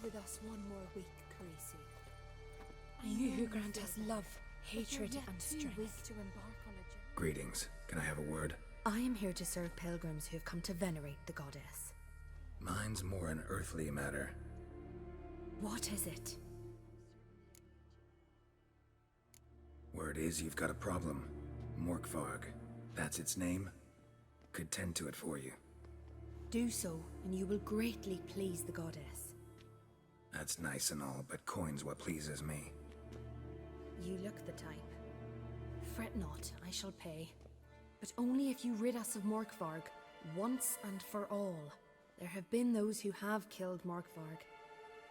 with us one more week, Khaleesi. You who grant us love, hatred, But you're and yet too weak strength. to embark on a journey. Greetings. Can I have a word? I am here to serve pilgrims who have come to venerate the goddess. Mine's more an earthly matter. What is it? Word is you've got a problem. Morkvarg. That's its name? Could tend to it for you. Do so, and you will greatly please the goddess. That's nice and all, but coin's what pleases me. You look the type. Fret not, I shall pay. But only if you rid us of Morkvarg, once and for all. There have been those who have killed Morkvarg,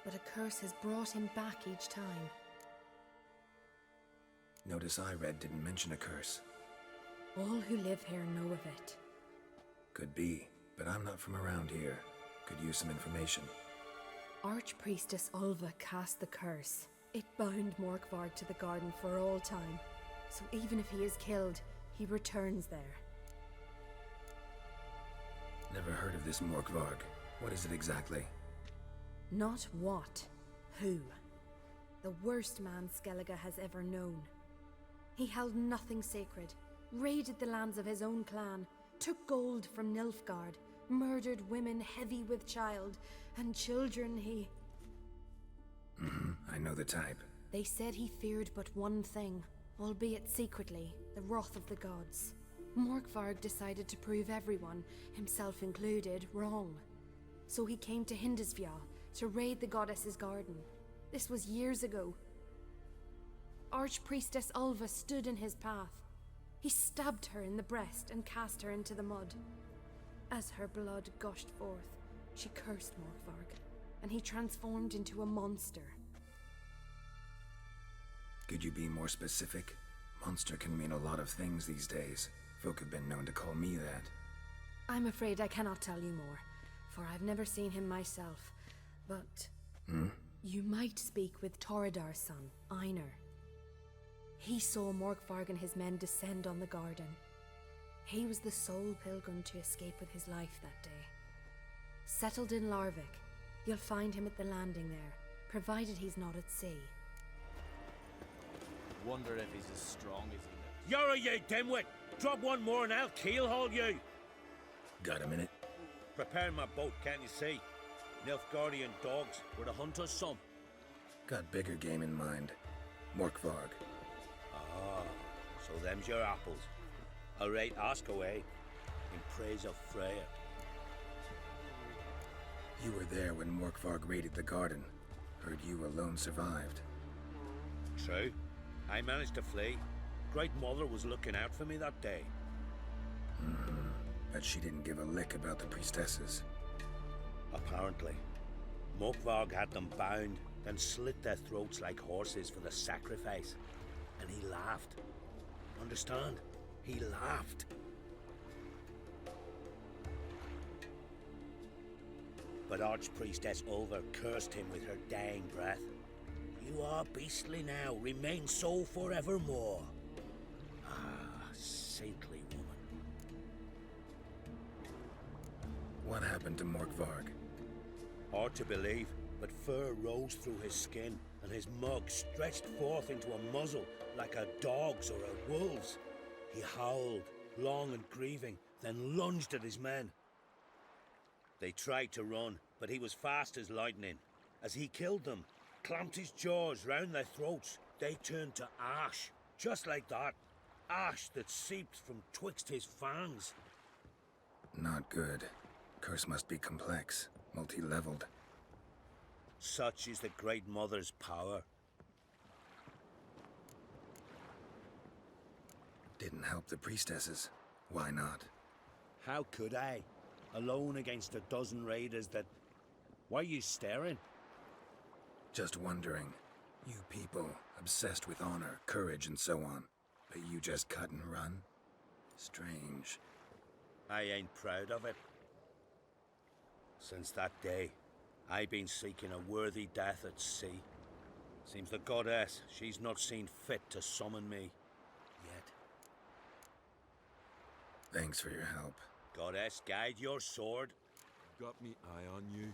but a curse has brought him back each time. Notice I read didn't mention a curse. All who live here know of it. Could be, but I'm not from around here. Could use some information. Archpriestess Ulva cast the curse. It bound Morkvarg to the garden for all time. So even if he is killed, he returns there. Never heard of this Morkvarg. What is it exactly? Not what, who. The worst man Skellige has ever known. He held nothing sacred, raided the lands of his own clan, took gold from Nilfgaard, murdered women heavy with child, and children he... I know the type. They said he feared but one thing, albeit secretly, the wrath of the gods. Morkvarg decided to prove everyone, himself included, wrong. So he came to Hindisfjall to raid the goddess's garden. This was years ago. Archpriestess Ulva stood in his path. He stabbed her in the breast and cast her into the mud. As her blood gushed forth, she cursed Morkvarg, and he transformed into a monster. Could you be more specific? Monster can mean a lot of things these days. Folk have been known to call me that. I'm afraid I cannot tell you more, for I've never seen him myself, but... You might speak with Toradar's son, Einar. He saw Morkvarg and his men descend on the garden. He was the sole pilgrim to escape with his life that day. Settled in Larvik, you'll find him at the landing there, provided he's not at sea. Wonder if he's as strong as he looks. You're you dimwit! Drop one more and I'll keelhaul you! Got a minute? Preparing my boat, can't you see? Nilfgaardian dogs were the hunter's son. Got bigger game in mind. Morkvarg. So them's your apples. All right, ask away. In praise of Freya. You were there when Morkvarg raided the garden. Heard you alone survived. True. I managed to flee. Great Mother was looking out for me that day. But she didn't give a lick about the priestesses. Apparently. Morkvarg had them bound, then slit their throats like horses for the sacrifice. And he laughed. Understand? He laughed. But Archpriestess Ulva cursed him with her dying breath. You are beastly now, remain so forevermore. Ah, saintly woman. What happened to Morkvarg? Hard to believe, but fur rose through his skin, and his mug stretched forth into a muzzle like a dog's or a wolf's. He howled, long and grieving, then lunged at his men. They tried to run, but he was fast as lightning. As he killed them, clamped his jaws round their throats, they turned to ash, just like that. Ash that seeped from twixt his fangs. Not good. Curse must be complex, multi-leveled. Such is the Great Mother's power. Didn't help the priestesses. Why not? How could I? Alone against a dozen raiders that... Why are you staring? Just wondering. You people, obsessed with honor, courage, and so on. But you just cut and run? Strange. I ain't proud of it. Since that day, I've been seeking a worthy death at sea. Seems the goddess, she's not seen fit to summon me. Yet. Thanks for your help. Goddess, guide your sword. Got me eye on you.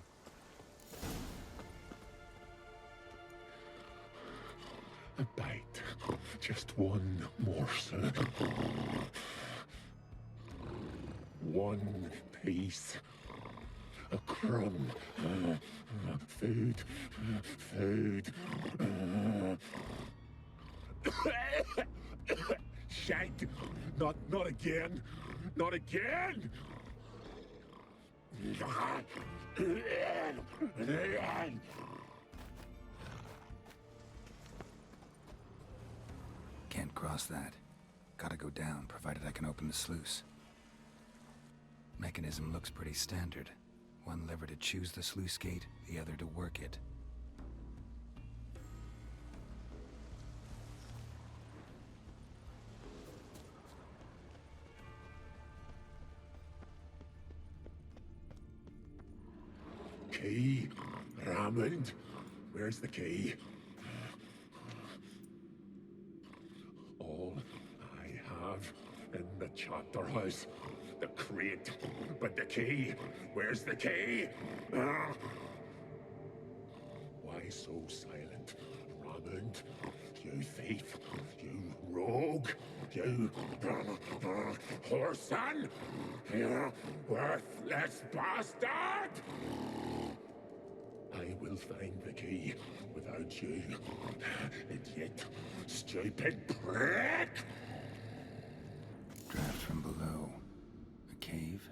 Just one morsel. One piece. A crumb. Food. Food. Shite! Not again! Not again! Can't cross that. Gotta go down, provided I can open the sluice. Mechanism looks pretty standard. One lever to choose the sluice gate, the other to work it. Key. Raymond. Where's the key? All I have in the chapter house. The crate. But the key. Where's the key? Why so silent? Raymond. You thief. You rogue. You whoreson. You worthless bastard! I will find the key without you. Idiot. Stupid prick! Draft from below. A cave?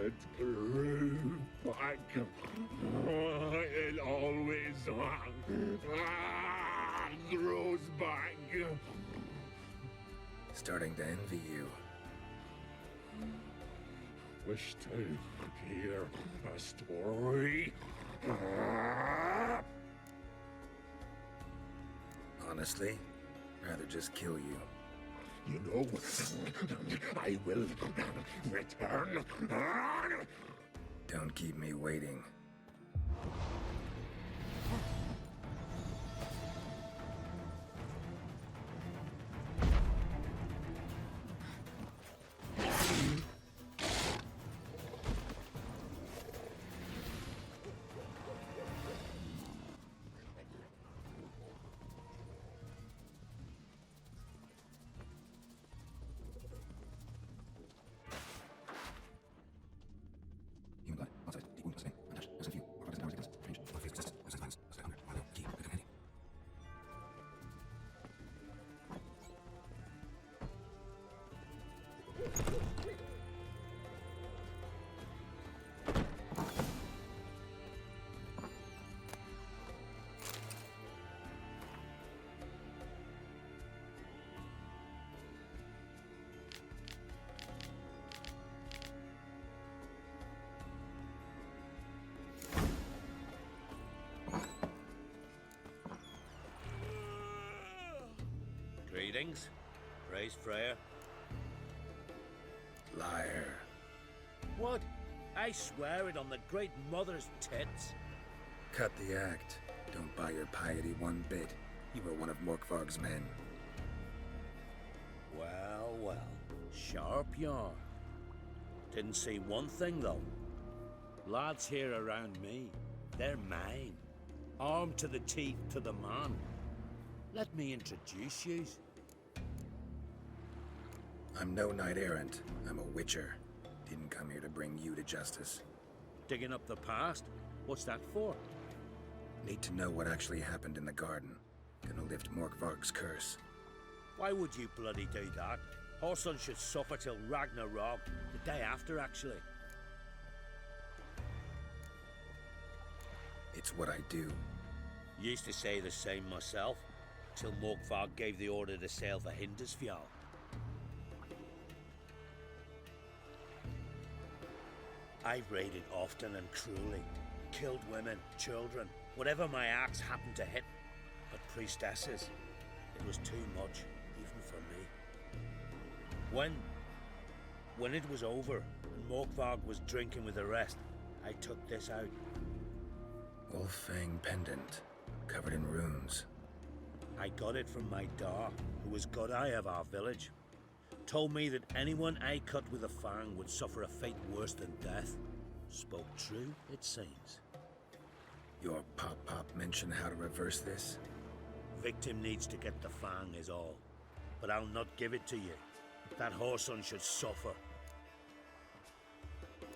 It grew back. It always grows back. Starting to envy you. Wish to hear a story. Honestly, rather just kill you. You know, I will return. Don't keep me waiting. Greetings. Praise Freya. Liar. What? I swear it on the Great Mother's tits. Cut the act. Don't buy your piety one bit. You were one of Morkvarg's men. Well, well. Sharp yarn. Didn't see one thing, though. Lads here around me, they're mine. Armed to the teeth to the man. Let me introduce you. I'm no knight errant. I'm a witcher. Didn't come here to bring you to justice. Digging up the past? What's that for? Need to know what actually happened in the garden. Gonna lift Morkvarg's curse. Why would you bloody do that? Horson should suffer till Ragnarok, the day after, actually. It's what I do. Used to say the same myself, till Morkvarg gave the order to sail for Hindisfjall. I've raided often and cruelly, killed women, children, whatever my axe happened to hit. But priestesses, it was too much, even for me. When it was over, and Morkvarg was drinking with the rest, I took this out. Wolf-fang pendant, covered in runes. I got it from my da, who was Godai of our village. Told me that anyone I cut with a fang would suffer a fate worse than death. Spoke true, it seems. Your pop-pop mentioned how to reverse this? Victim needs to get the fang is all. But I'll not give it to you. That Horson should suffer.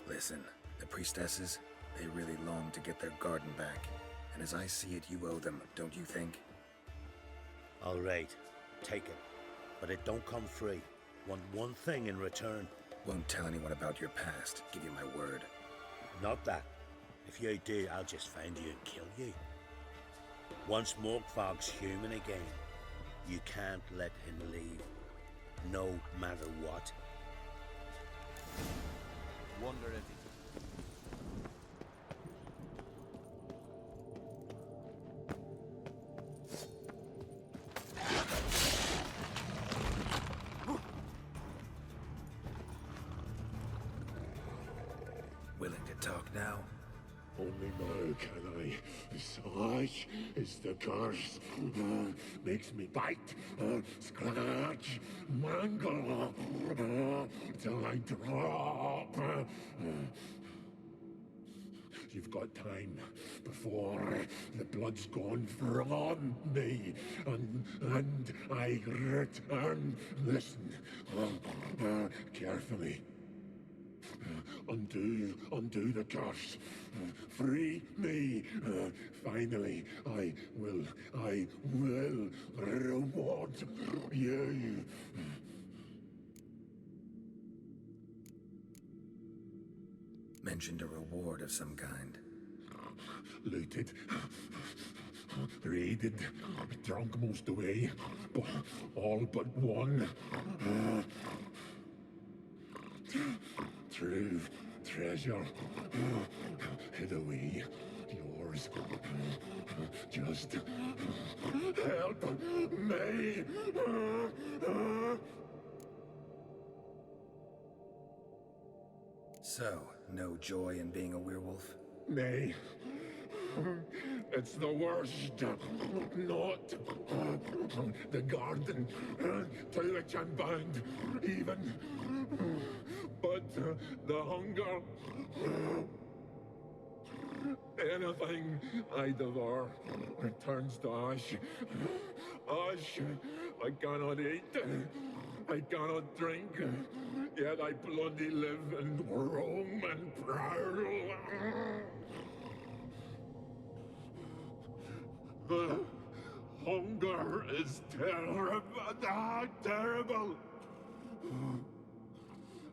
Listen, the priestesses, they really long to get their garden back. And as I see it, you owe them, don't you think? All right, take it. But it don't come free. Want one thing in return. Won't tell anyone about your past, give you my word. Not that. If you do, I'll just find you and kill you. Once Morkvarg's human again, you can't let him leave. No matter what. Wonder if he's... Willing to talk now? Only now can I. Such is the curse. Makes me bite, scratch, mangle, till I drop. You've got time before the blood's gone from me, and I return. Listen, carefully. Undo the curse. Free me. Finally, I will reward you. Mentioned a reward of some kind. Looted, raided, drunk most away, all but one. True treasure hid away. Yours. Just help me. So, no joy in being a werewolf? Nay. It's the worst. Not the garden to which I'm bound, even. But the hunger. Anything I devour returns to ash. Ash I cannot eat. I cannot drink. Yet I bloody live and roam and prowl. The hunger is terrible.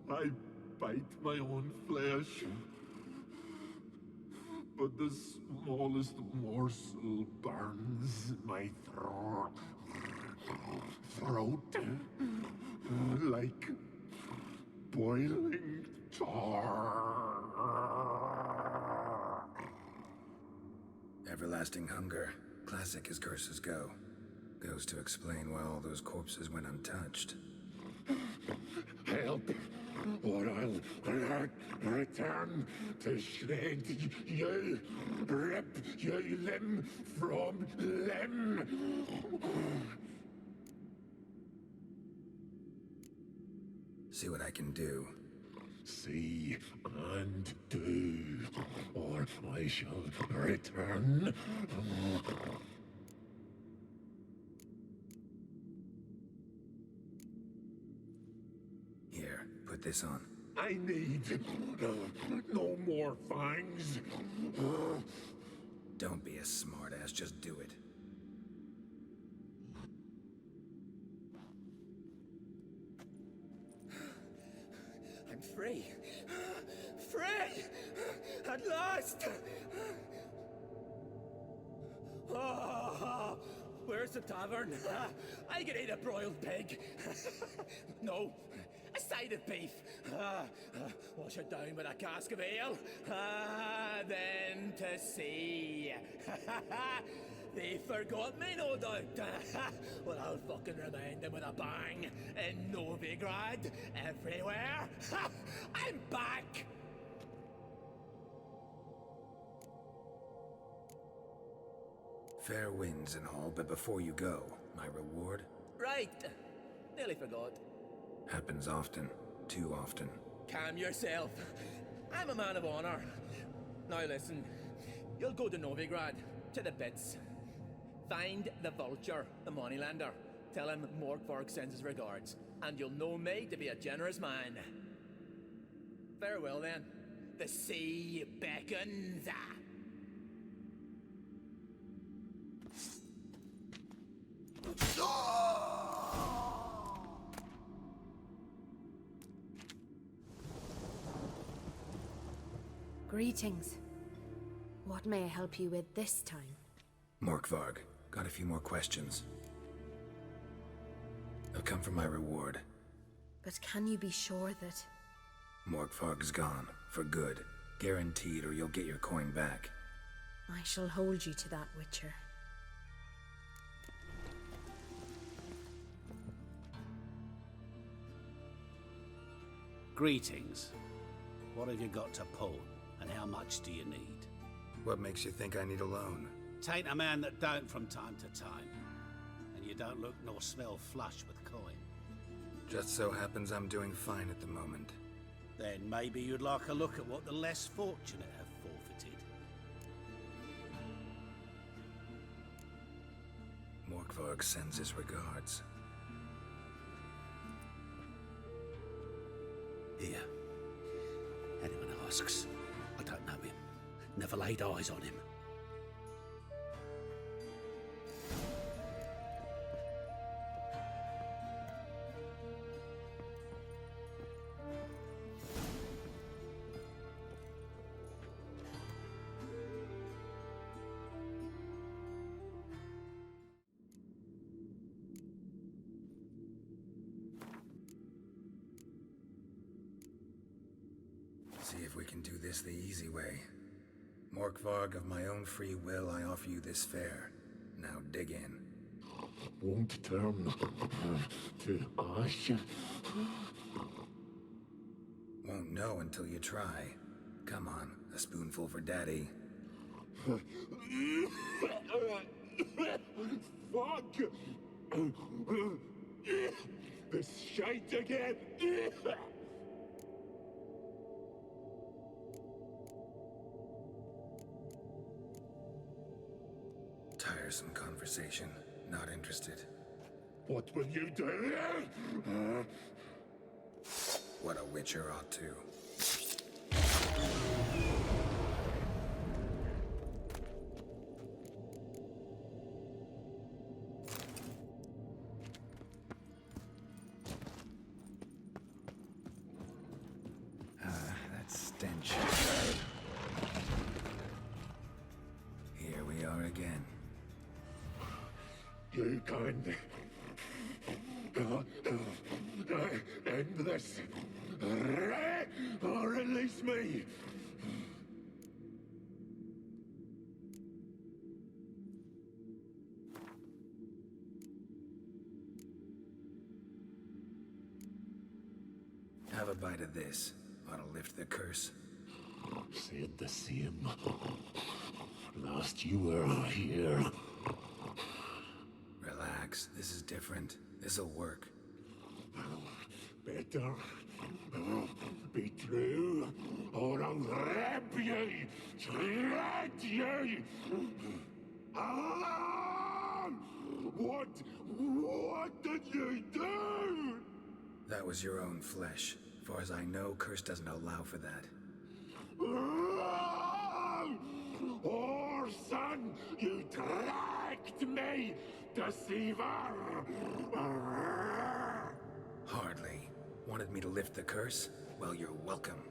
I bite my own flesh, but the smallest morsel burns my throat like boiling tar. Everlasting hunger. Classic as curses go. Goes to explain why all those corpses went untouched. Help, or I'll return to shred you, rip you limb from limb. See what I can do. See and do, or I shall return. Here, put this on. I need no more fangs. Don't be a smartass, just do it. I'm free. Free! At last! Oh, where's the tavern? I can eat a broiled pig. No, a side of beef. Wash it down with a cask of ale. Then to sea. They forgot me, no doubt. Well, I'll fucking remind them with a bang. In Novigrad, everywhere. I'm back! Fair winds and all, but before you go, my reward? Right. Nearly forgot. Happens often. Too often. Calm yourself. I'm a man of honor. Now listen. You'll go to Novigrad, to the bits. Find the Vulture, the moneylender. Tell him Morkvarg sends his regards, and you'll know me to be a generous man. Farewell then. The sea beckons. Greetings. What may I help you with this time? Morkvarg, got a few more questions. I've come for my reward. But can you be sure that... Morkvarg's gone, for good. Guaranteed, or you'll get your coin back. I shall hold you to that, Witcher. Greetings. What have you got to pull, and how much do you need? What makes you think I need a loan? Tain't a man that don't from time to time. And you don't look nor smell flush with coin. Just so happens I'm doing fine at the moment. Then maybe you'd like a look at what the less fortunate have forfeited. Morkvarg sends his regards. Here. Anyone asks, I don't know him. Never laid eyes on him. See if we can do this the easy way. Morkvarg, of my own free will, I offer you this fare. Now dig in. Won't turn to ash. Won't know until you try. Come on, a spoonful for Daddy. Fuck! This shite again! Tiresome conversation. Not interested. What will you do? What a witcher ought to. That stench. Here we are again. You can end this, or release me. Have a bite of this. Ought to lift the curse. Said the same. Last you were here. Relax. This is different. This'll work. Better be true, or I'll rip you, shred you. Ah! What did you do? That was your own flesh. far as I know, Curse doesn't allow for that. Orson, you dragged me, deceiver! Hardly. Wanted me to lift the curse? Well, you're welcome.